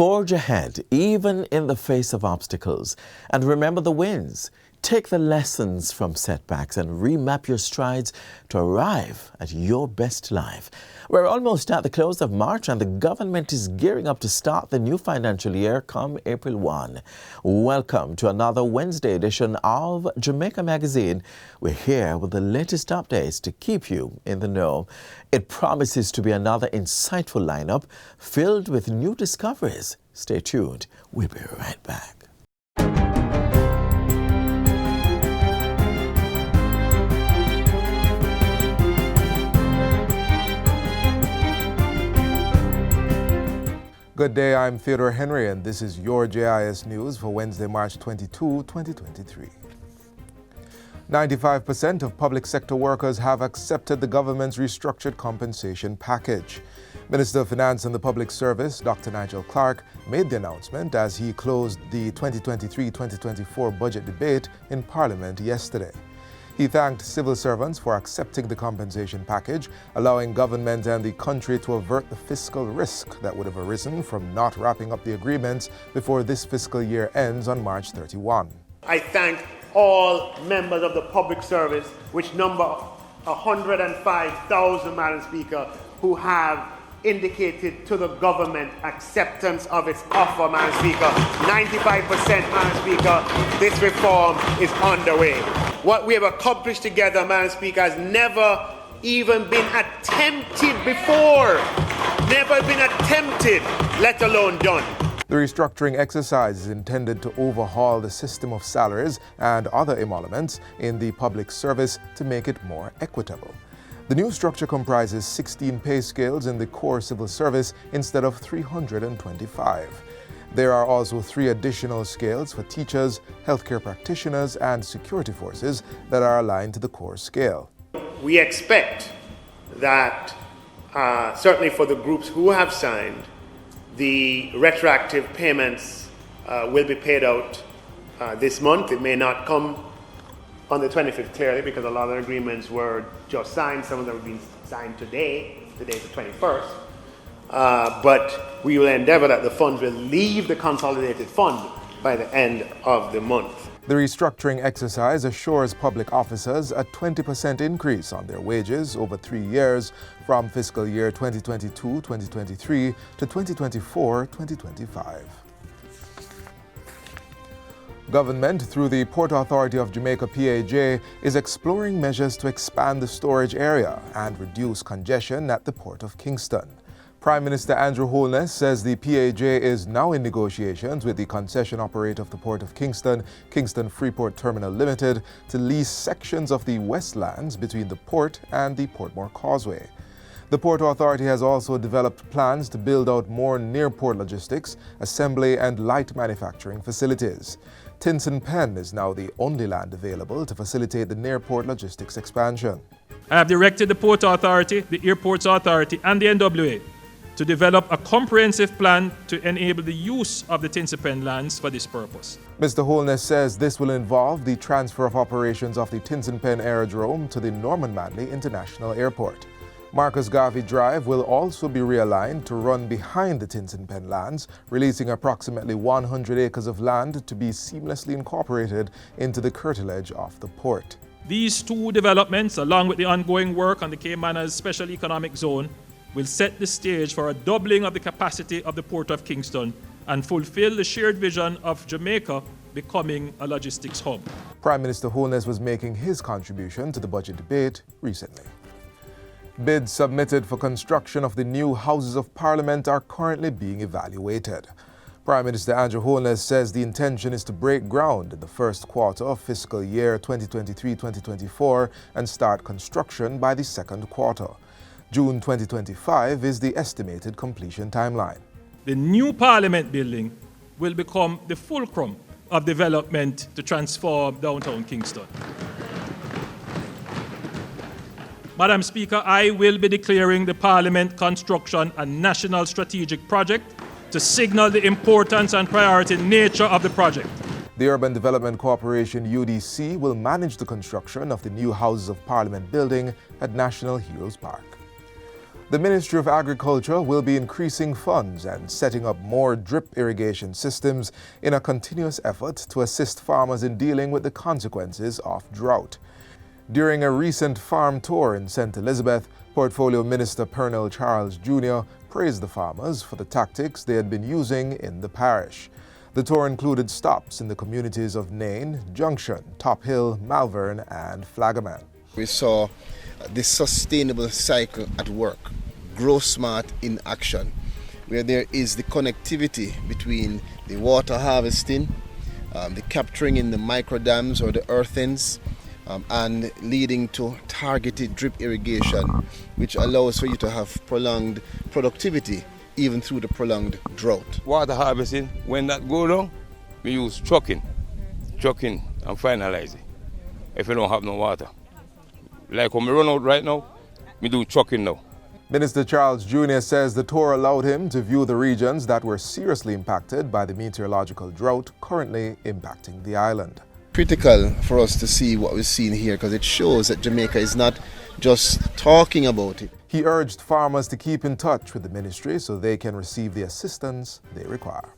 Forge ahead, even in the face of obstacles, and remember the wins. Take the lessons from setbacks and remap your strides to arrive at your best life. We're almost at the close of March and the government is gearing up to start the new financial year come April 1. Welcome to another Wednesday edition of Jamaica Magazine. We're here with the latest updates to keep you in the know. It promises to be another insightful lineup filled with new discoveries. Stay tuned. We'll be right back. Good day, I'm Theodore Henry, and this is your JIS News for Wednesday, March 22, 2023. 95% of public sector workers have accepted the government's restructured compensation package. Minister of Finance and the Public Service, Dr. Nigel Clark, made the announcement as he closed the 2023-2024 budget debate in Parliament yesterday. He thanked civil servants for accepting the compensation package, allowing government and the country to avert the fiscal risk that would have arisen from not wrapping up the agreements before this fiscal year ends on March 31. I thank all members of the public service, which number 105,000, Madam Speaker, who have indicated to the government acceptance of its offer, Madam Speaker. 95%, Madam Speaker, this reform is underway. What we have accomplished together, Madam Speaker, has never even been attempted before. Never been attempted, let alone done. The restructuring exercise is intended to overhaul the system of salaries and other emoluments in the public service to make it more equitable. The new structure comprises 16 pay scales in the core civil service instead of 325. There are also 3 additional scales for teachers, healthcare practitioners, and security forces that are aligned to the core scale. We expect that, certainly for the groups who have signed, the retroactive payments will be paid out this month. It may not come on the 25th, clearly, because a lot of the agreements were just signed. Some of them have been signed today. Today's the 21st. But we will endeavor that the funds will leave the consolidated fund by the end of the month. The restructuring exercise assures public officers a 20% increase on their wages over 3 years from fiscal year 2022-2023 to 2024-2025. Government, through the Port Authority of Jamaica PAJ, is exploring measures to expand the storage area and reduce congestion at the Port of Kingston. Prime Minister Andrew Holness says the PAJ is now in negotiations with the concession operator of the Port of Kingston, Kingston Freeport Terminal Limited, to lease sections of the westlands between the port and the Portmore Causeway. The Port Authority has also developed plans to build out more near-port logistics, assembly and light manufacturing facilities. Tinson Pen is now the only land available to facilitate the near-port logistics expansion. I have directed the Port Authority, the Airports Authority and the NWA to develop a comprehensive plan to enable the use of the Tinson Pen lands for this purpose. Mr. Holness says this will involve the transfer of operations of the Tinson Pen Aerodrome to the Norman Manley International Airport. Marcus Garvey Drive will also be realigned to run behind the Tinson Pen lands, releasing approximately 100 acres of land to be seamlessly incorporated into the curtilage of the port. These 2 developments, along with the ongoing work on the Caymanas Special Economic Zone, will set the stage for a doubling of the capacity of the Port of Kingston and fulfill the shared vision of Jamaica becoming a logistics hub. Prime Minister Holness was making his contribution to the budget debate recently. Bids submitted for construction of the new Houses of Parliament are currently being evaluated. Prime Minister Andrew Holness says the intention is to break ground in the first quarter of fiscal year 2023-2024 and start construction by the second quarter. June 2025 is the estimated completion timeline. The new Parliament building will become the fulcrum of development to transform downtown Kingston. Madam Speaker, I will be declaring the Parliament construction a national strategic project to signal the importance and priority nature of the project. The Urban Development Corporation UDC will manage the construction of the new Houses of Parliament building at National Heroes Park. The Ministry of Agriculture will be increasing funds and setting up more drip irrigation systems in a continuous effort to assist farmers in dealing with the consequences of drought. During a recent farm tour in St. Elizabeth, Portfolio Minister Pernell Charles Jr. praised the farmers for the tactics they had been using in the parish. The tour included stops in the communities of Nain, Junction, Top Hill, Malvern, and Flagaman. We saw this sustainable cycle at work, Grow Smart in action, where there is the connectivity between the water harvesting, the capturing in the micro dams or the earthens, and leading to targeted drip irrigation, which allows for you to have prolonged productivity even through the prolonged drought. Water harvesting, when that go down, we use trucking and finalize it if you don't have no water. Like when we run out right now, we do trucking now. Minister Charles Jr. says the tour allowed him to view the regions that were seriously impacted by the meteorological drought currently impacting the island. Critical for us to see what we're seeing here because it shows that Jamaica is not just talking about it. He urged farmers to keep in touch with the ministry so they can receive the assistance they require.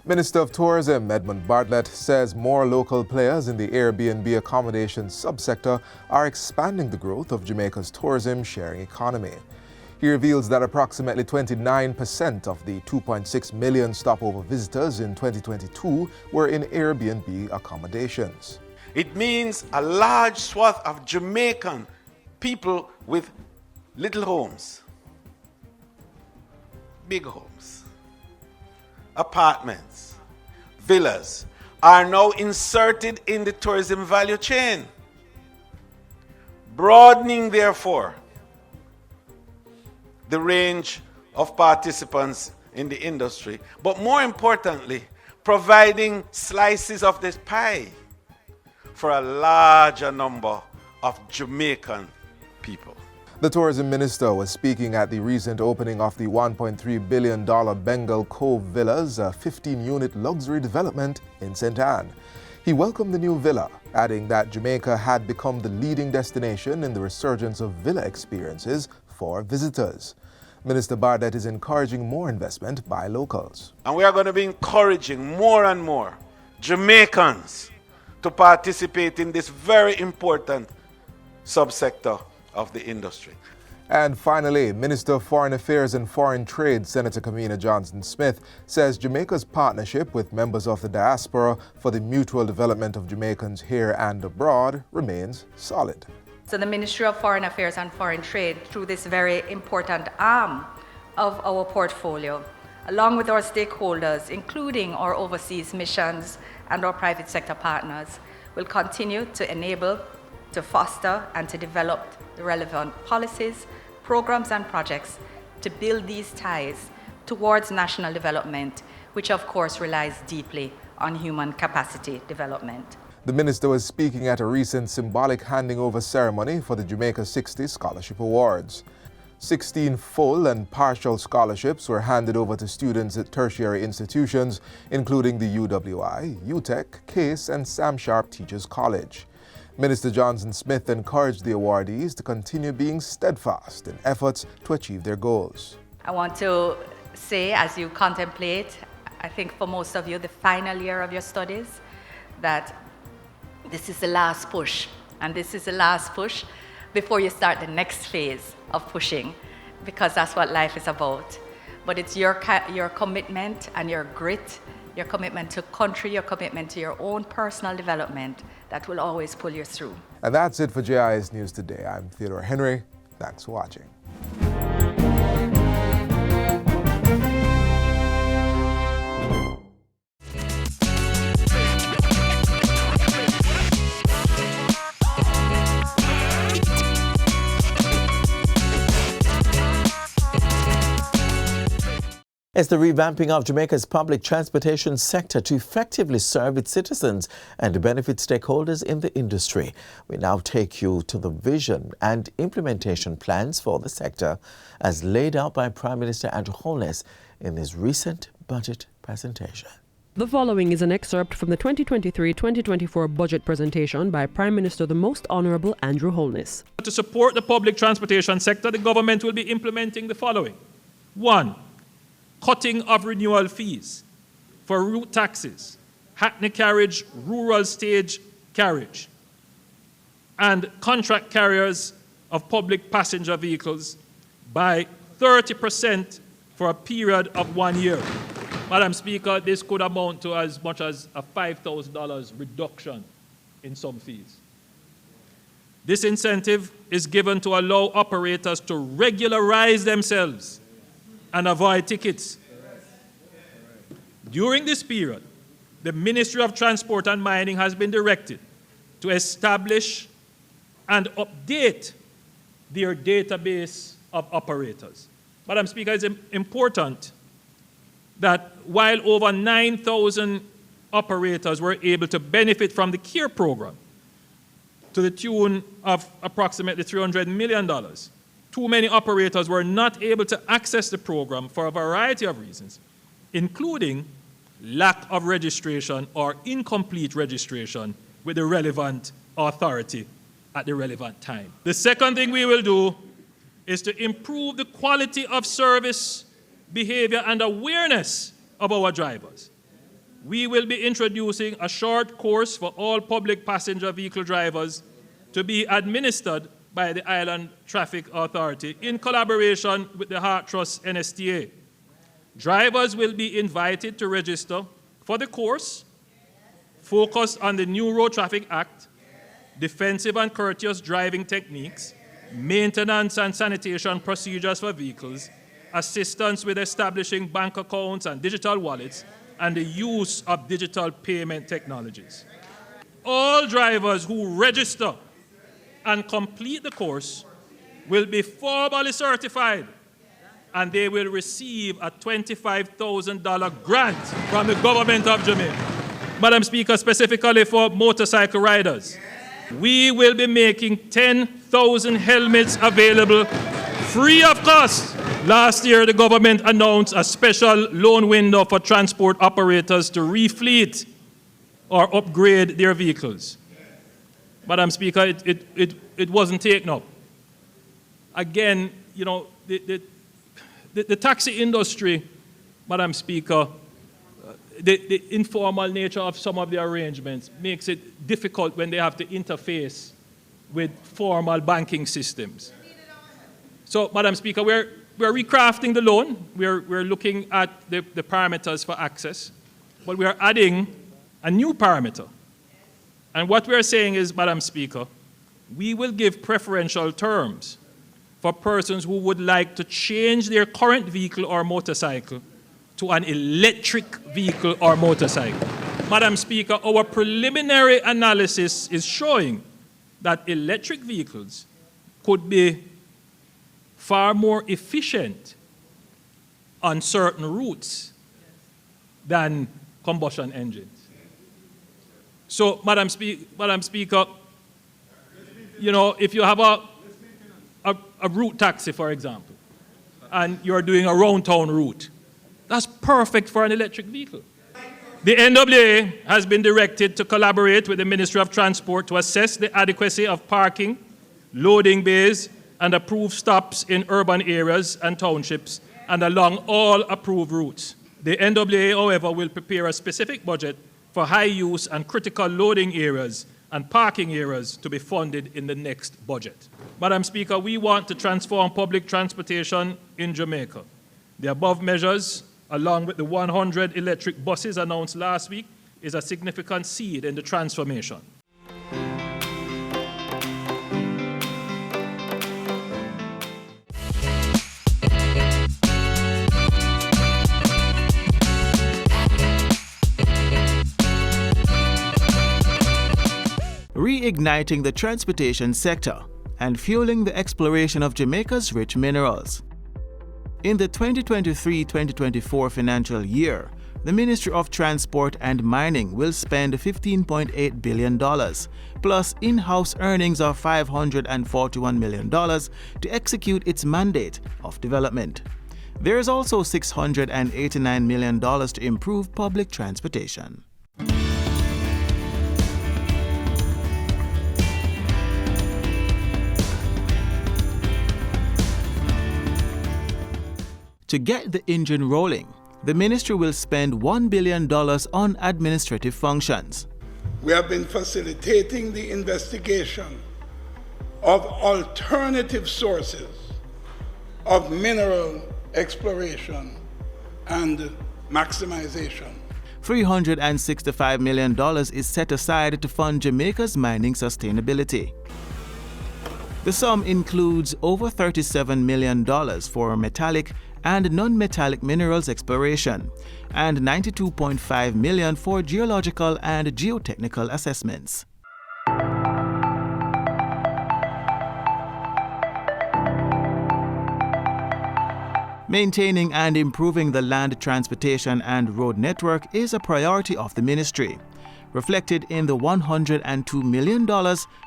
Minister of Tourism Edmund Bartlett says more local players in the Airbnb accommodation subsector are expanding the growth of Jamaica's tourism sharing economy. He reveals that approximately 29% of the 2.6 million stopover visitors in 2022 were in Airbnb accommodations. It means a large swath of Jamaican people with little homes, big homes, apartments, villas are now inserted in the tourism value chain, broadening therefore the range of participants in the industry, but more importantly, providing slices of this pie for a larger number of Jamaican people. The tourism minister was speaking at the recent opening of the $1.3 billion Bengal Cove Villas, a 15-unit luxury development in St. Anne. He welcomed the new villa, adding that Jamaica had become the leading destination in the resurgence of villa experiences for visitors. Minister Bartlett is encouraging more investment by locals. And we are going to be encouraging more and more Jamaicans to participate in this very important subsector of the industry. And finally, Minister of Foreign Affairs and Foreign Trade, Senator Kamina Johnson-Smith, says Jamaica's partnership with members of the diaspora for the mutual development of Jamaicans here and abroad remains solid. So the Ministry of Foreign Affairs and Foreign Trade, through this very important arm of our portfolio, along with our stakeholders, including our overseas missions and our private sector partners, will continue to enable, to foster, and to develop the relevant policies, programs, and projects to build these ties towards national development, which of course relies deeply on human capacity development. The minister was speaking at a recent symbolic handing over ceremony for the Jamaica 60 Scholarship Awards. 16 full and partial scholarships were handed over to students at tertiary institutions, including the UWI, UTEC, CASE, and Sam Sharp Teachers College. Minister Johnson-Smith encouraged the awardees to continue being steadfast in efforts to achieve their goals. I want to say, as you contemplate, I think for most of you, the final year of your studies, that this is the last push, and this is the last push before you start the next phase of pushing, because that's what life is about. But it's your commitment and your grit, your commitment to country, your commitment to your own personal development that will always pull you through. And that's it for JIS News Today. I'm Theodore Henry. Thanks for watching. It's the revamping of Jamaica's public transportation sector to effectively serve its citizens and to benefit stakeholders in the industry. We now take you to the vision and implementation plans for the sector as laid out by Prime Minister Andrew Holness in his recent budget presentation. The following is an excerpt from the 2023-2024 budget presentation by Prime Minister the Most Honourable Andrew Holness. To support the public transportation sector, the government will be implementing the following. 1. Cutting of renewal fees for route taxis, hackney carriage, rural stage carriage, and contract carriers of public passenger vehicles by 30% for a period of 1 year. Madam Speaker, this could amount to as much as a $5,000 reduction in some fees. This incentive is given to allow operators to regularize themselves and avoid tickets. During this period, the Ministry of Transport and Mining has been directed to establish and update their database of operators. Madam Speaker, it's important that while over 9,000 operators were able to benefit from the CARE program to the tune of approximately $300 million, too many operators were not able to access the program for a variety of reasons, including lack of registration or incomplete registration with the relevant authority at the relevant time. The second thing we will do is to improve the quality of service, behavior, and awareness of our drivers. We will be introducing a short course for all public passenger vehicle drivers to be administered by the Island Traffic Authority in collaboration with the Heart Trust NSTA. Drivers will be invited to register for the course focused on the new Road Traffic Act, defensive and courteous driving techniques, maintenance and sanitation procedures for vehicles, assistance with establishing bank accounts and digital wallets, and the use of digital payment technologies. All drivers who register and complete the course will be formally certified, and they will receive a $25,000 grant from the government of Jamaica. Madam Speaker, specifically for motorcycle riders, we will be making 10,000 helmets available free of cost. Last year, the government announced a special loan window for transport operators to refleet or upgrade their vehicles. Madam Speaker, it wasn't taken up. Again, you know, the taxi industry, Madam Speaker, the informal nature of some of the arrangements makes it difficult when they have to interface with formal banking systems. So, Madam Speaker, we're recrafting the loan. We're looking at the parameters for access, but we are adding a new parameter. And what we're saying is, Madam Speaker, we will give preferential terms for persons who would like to change their current vehicle or motorcycle to an electric vehicle or motorcycle. Madam Speaker, our preliminary analysis is showing that electric vehicles could be far more efficient on certain routes than combustion engines. So, Madam Speaker, you know, if you have a route taxi, for example, and you're doing a round-town route, that's perfect for an electric vehicle. The NWA has been directed to collaborate with the Ministry of Transport to assess the adequacy of parking, loading bays, and approved stops in urban areas and townships and along all approved routes. The NWA, however, will prepare a specific budget for high-use and critical loading areas and parking areas to be funded in the next budget. Madam Speaker, we want to transform public transportation in Jamaica. The above measures, along with the 100 electric buses announced last week, is a significant seed in the transformation. Reigniting the transportation sector and fueling the exploration of Jamaica's rich minerals. In the 2023-2024 financial year, the Ministry of Transport and Mining will spend $15.8 billion, plus in-house earnings of $541 million to execute its mandate of development. There is also $689 million to improve public transportation. To get the engine rolling, the ministry will spend $1 billion on administrative functions. We have been facilitating the investigation of alternative sources of mineral exploration and maximization. $365 million is set aside to fund Jamaica's mining sustainability. The sum includes over $37 million for metallic and non-metallic minerals exploration and $92.5 million for geological and geotechnical assessments. Maintaining and improving the land transportation and road network is a priority of the ministry, reflected in the $102 million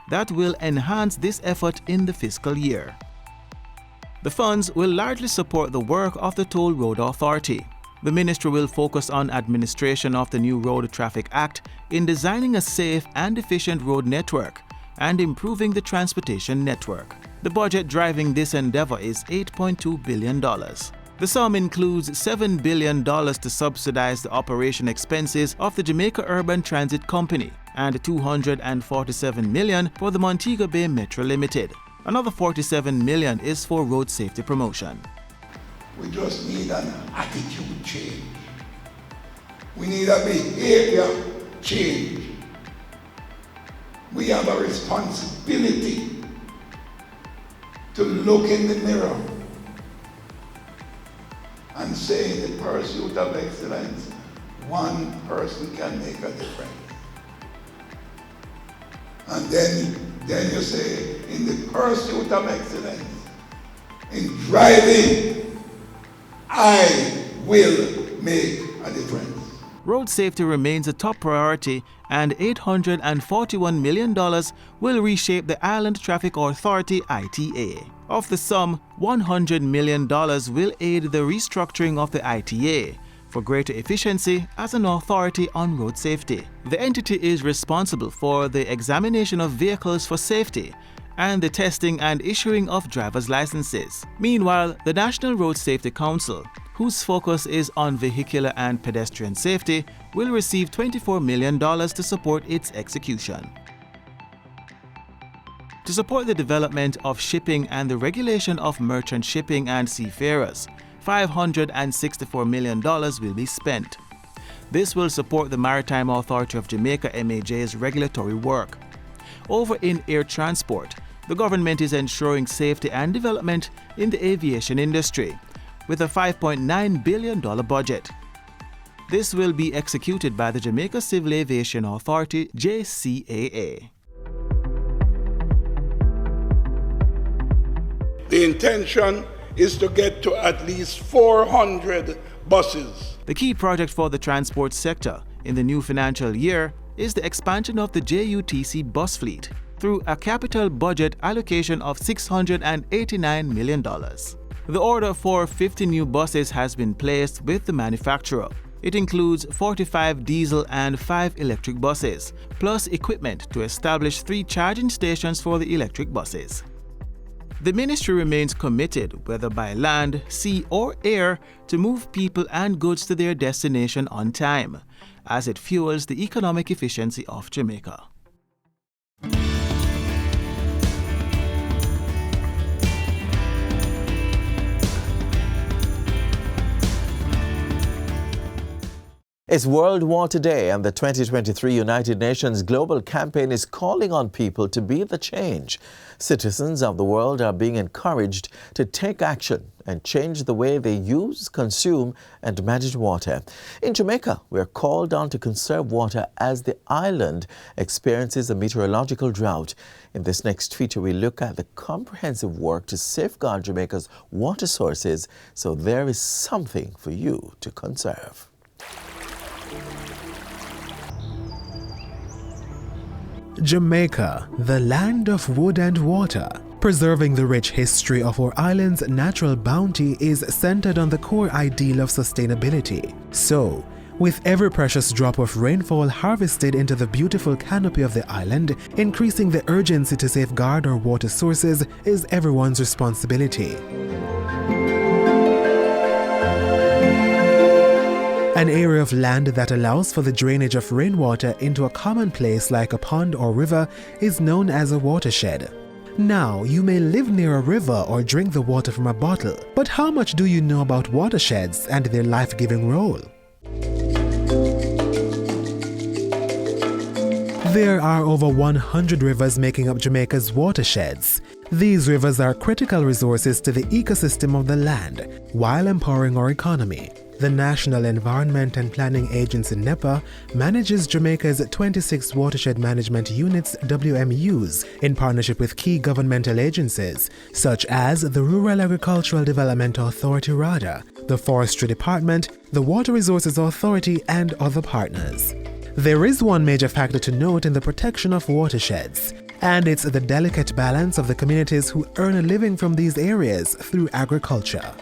that will enhance this effort in the fiscal year. The funds will largely support the work of the Toll Road Authority. The ministry will focus on administration of the new Road Traffic Act in designing a safe and efficient road network and improving the transportation network. The budget driving this endeavor is $8.2 billion. The sum includes $7 billion to subsidize the operation expenses of the Jamaica Urban Transit Company and $247 million for the Montego Bay Metro Limited. Another $47 million is for road safety promotion. We just need an attitude change. We need a behavior change. We have a responsibility to look in the mirror and say, in the pursuit of excellence, one person can make a difference. And then you say, in the pursuit of excellence, in driving, I will make a difference. Road safety remains a top priority, and $841 million will reshape the Island Traffic Authority ITA. Of the sum, $100 million will aid the restructuring of the ITA for greater efficiency as an authority on road safety. The entity is responsible for the examination of vehicles for safety and the testing and issuing of driver's licenses. Meanwhile, the National Road Safety Council, whose focus is on vehicular and pedestrian safety, will receive $24 million to support its execution. To support the development of shipping and the regulation of merchant shipping and seafarers, $564 million will be spent. This will support the Maritime Authority of Jamaica MAJ's regulatory work. Over in air transport, the government is ensuring safety and development in the aviation industry with a $5.9 billion budget. This will be executed by the Jamaica Civil Aviation Authority, JCAA. The intention is to get to at least 400 buses. The key project for the transport sector in the new financial year is the expansion of the JUTC bus fleet through a capital budget allocation of $689 million. The order for 50 new buses has been placed with the manufacturer. It includes 45 diesel and 5 electric buses, plus equipment to establish 3 charging stations for the electric buses. The ministry remains committed, whether by land, sea or air, to move people and goods to their destination on time, as it fuels the economic efficiency of Jamaica. It's World Water Day, and the 2023 United Nations Global Campaign is calling on people to be the change. Citizens of the world are being encouraged to take action and change the way they use, consume, and manage water. In Jamaica, we are called on to conserve water as the island experiences a meteorological drought. In this next feature, we look at the comprehensive work to safeguard Jamaica's water sources, so there is something for you to conserve. Jamaica, the land of wood and water, Preserving the rich history of our island's natural bounty is centered on the core ideal of sustainability. So, with every precious drop of rainfall harvested into the beautiful canopy of the island, increasing the urgency to safeguard our water sources is everyone's responsibility. An area of land that allows for the drainage of rainwater into a common place like a pond or river is known as a watershed. Now, you may live near a river or drink the water from a bottle, but how much do you know about watersheds and their life-giving role? There are over 100 rivers making up Jamaica's watersheds. These rivers are critical resources to the ecosystem of the land, while empowering our economy. The National Environment and Planning Agency NEPA manages Jamaica's 26 watershed management units WMUs in partnership with key governmental agencies such as the Rural Agricultural Development Authority RADA, the Forestry Department, the Water Resources Authority and other partners. There is one major factor to note in the protection of watersheds, and it's the delicate balance of the communities who earn a living from these areas through agriculture.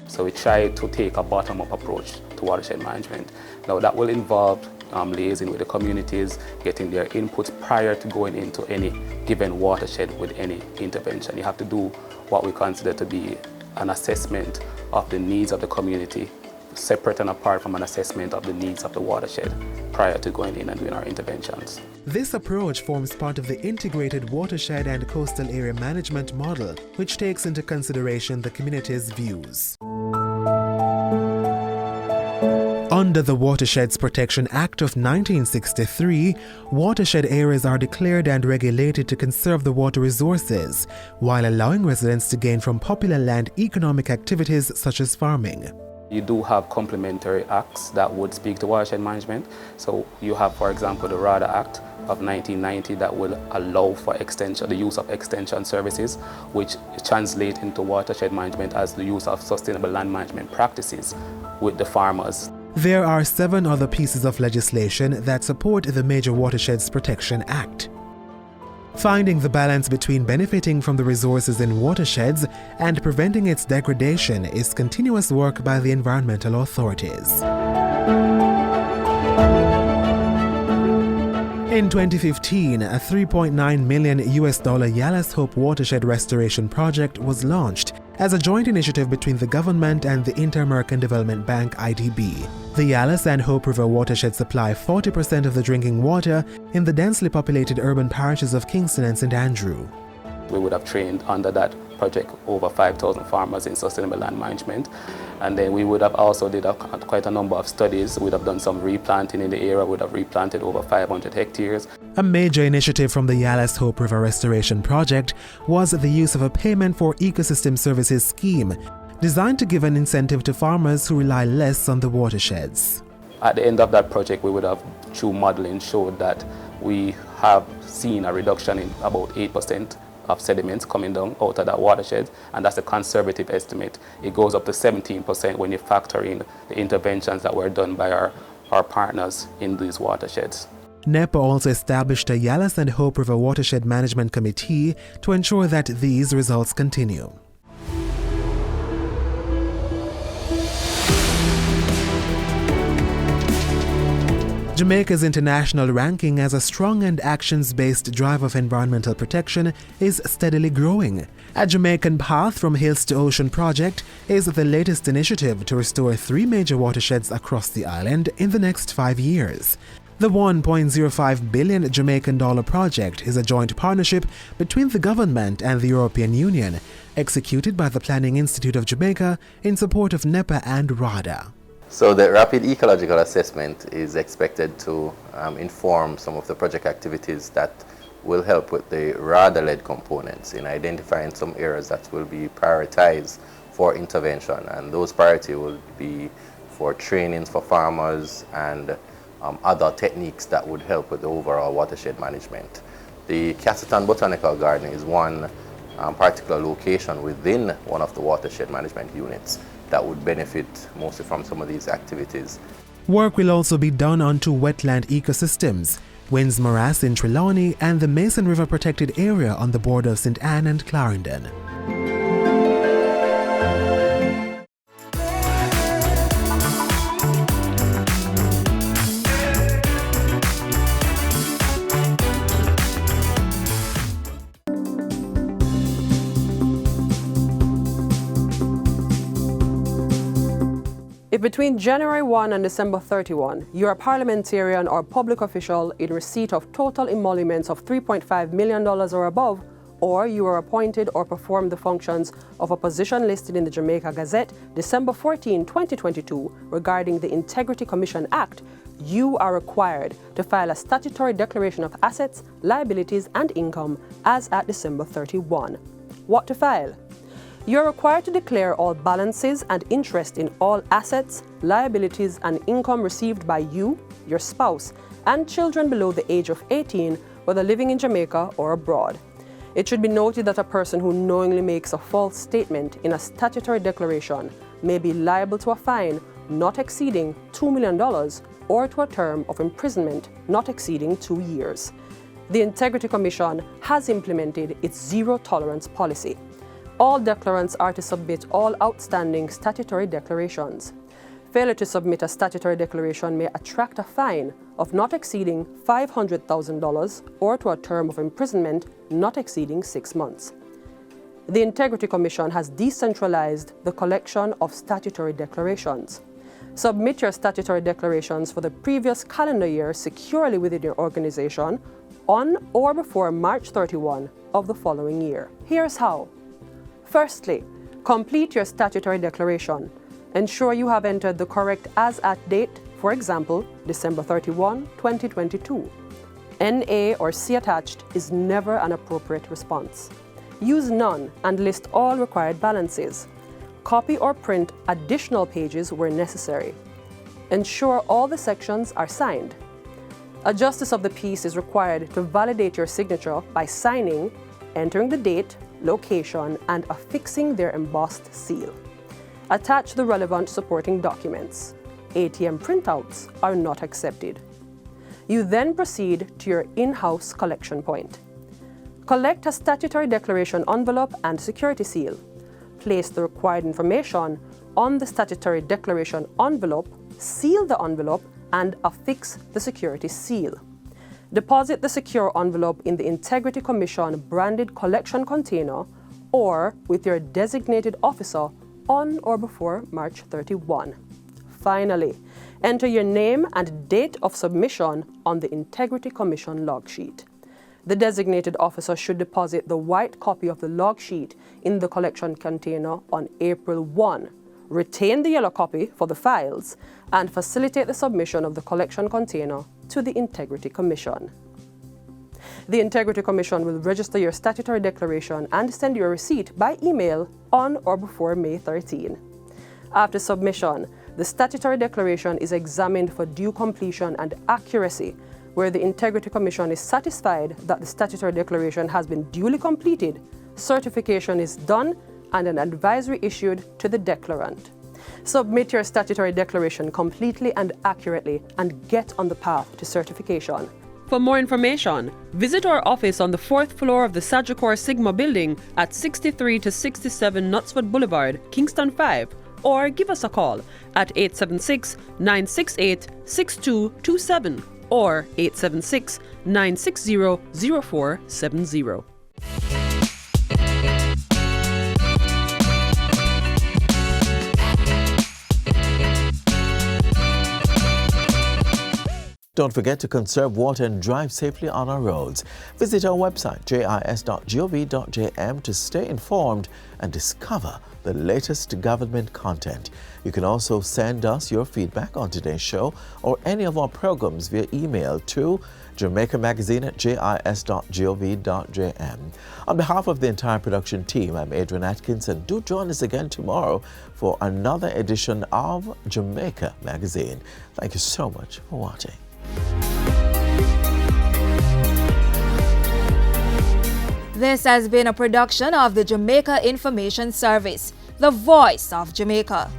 So we try to take a bottom-up approach to watershed management. Now that will involve liaising with the communities, getting their inputs prior to going into any given watershed with any intervention. You have to do what we consider to be an assessment of the needs of the community, separate and apart from an assessment of the needs of the watershed prior to going in and doing our interventions. This approach forms part of the integrated watershed and coastal area management model, which takes into consideration the community's views. Under the Watersheds Protection Act of 1963, watershed areas are declared and regulated to conserve the water resources, while allowing residents to gain from popular land economic activities such as farming. You do have complementary acts that would speak to watershed management. So you have, for example, the RADA Act of 1990 that will allow for the use of extension services, which translate into watershed management as the use of sustainable land management practices with the farmers. There are 7 other pieces of legislation that support the Major Watersheds Protection Act. Finding the balance between benefiting from the resources in watersheds and preventing its degradation is continuous work by the environmental authorities. In 2015, a $3.9 million Yalas Hope Watershed Restoration Project was launched as a joint initiative between the government and the Inter-American Development Bank (IDB). The Yalas and Hope River watershed supply 40% of the drinking water in the densely populated urban parishes of Kingston and St. Andrew. We would have trained under that project over 5,000 farmers in sustainable land management. And then we would have also did quite a number of studies. We would have done some replanting in the area. We would have replanted over 500 hectares. A major initiative from the Yalas Hope River Restoration Project was the use of a Payment for Ecosystem Services scheme, designed to give an incentive to farmers who rely less on the watersheds. At the end of that project, we would have, through modeling, showed that we have seen a reduction in about 8% of sediments coming down out of that watershed, and that's a conservative estimate. It goes up to 17% when you factor in the interventions that were done by our partners in these watersheds. NEPA also established a Yalas and Hope River Watershed Management Committee to ensure that these results continue. Jamaica's international ranking as a strong and actions-based drive of environmental protection is steadily growing. A Jamaican Path from Hills to Ocean project is the latest initiative to restore 3 major watersheds across the island in the next 5 years. The $1.05 billion Jamaican dollar project is a joint partnership between the government and the European Union, executed by the Planning Institute of Jamaica in support of NEPA and RADA. So the rapid ecological assessment is expected to inform some of the project activities that will help with the RADA-led components in identifying some areas that will be prioritized for intervention, and those priority will be for trainings for farmers and other techniques that would help with the overall watershed management. The Kingston Botanical Garden is one particular location within one of the watershed management units that would benefit mostly from some of these activities. Work will also be done onto wetland ecosystems. Winds Morass in Trelawney, and the Mason River Protected Area on the border of St. Anne and Clarendon. If between January 1 and December 31, you are a parliamentarian or public official in receipt of total emoluments of $3.5 million or above, or you are appointed or perform the functions of a position listed in the Jamaica Gazette, December 14, 2022, regarding the Integrity Commission Act, you are required to file a statutory declaration of assets, liabilities, and income as at December 31. What to file? You are required to declare all balances and interest in all assets, liabilities, and income received by you, your spouse, and children below the age of 18, whether living in Jamaica or abroad. It should be noted that a person who knowingly makes a false statement in a statutory declaration may be liable to a fine not exceeding $2 million or to a term of imprisonment not exceeding 2 years. The Integrity Commission has implemented its zero-tolerance policy. All declarants are to submit all outstanding statutory declarations. Failure to submit a statutory declaration may attract a fine of not exceeding $500,000 or to a term of imprisonment not exceeding 6 months. The Integrity Commission has decentralized the collection of statutory declarations. Submit your statutory declarations for the previous calendar year securely within your organization on or before March 31 of the following year. Here's how. Firstly, complete your statutory declaration. Ensure you have entered the correct as-at date, for example, December 31, 2022. NA or C attached is never an appropriate response. Use none and list all required balances. Copy or print additional pages where necessary. Ensure all the sections are signed. A justice of the peace is required to validate your signature by signing, entering the date, location, and affixing their embossed seal. Attach the relevant supporting documents. ATM printouts are not accepted. You then proceed to your in-house collection point. Collect a statutory declaration envelope and security seal. Place the required information on the statutory declaration envelope, seal the envelope, and affix the security seal. Deposit the secure envelope in the Integrity Commission branded collection container or with your designated officer on or before March 31. Finally, enter your name and date of submission on the Integrity Commission log sheet. The designated officer should deposit the white copy of the log sheet in the collection container on April 1. Retain the yellow copy for the files and facilitate the submission of the collection container to the Integrity Commission. The Integrity Commission will register your statutory declaration and send you a receipt by email on or before May 13. After submission, the statutory declaration is examined for due completion and accuracy. Where the Integrity Commission is satisfied that the statutory declaration has been duly completed, certification is done and an advisory issued to the declarant. Submit your statutory declaration completely and accurately and get on the path to certification. For more information, visit our office on the 4th floor of the Sagicor Sigma building at 63 to 67 Knutsford Boulevard, Kingston 5, or give us a call at 876-968-6227 or 876-960-0470. Don't forget to conserve water and drive safely on our roads. Visit our website, jis.gov.jm, to stay informed and discover the latest government content. You can also send us your feedback on today's show or any of our programs via email to Jamaica Maagzine at jis.gov.jm. On behalf of the entire production team, I'm Adrian Atkins, and do join us again tomorrow for another edition of Jamaica Maagzine. Thank you so much for watching. This has been a production of the Jamaica Information Service, the voice of Jamaica.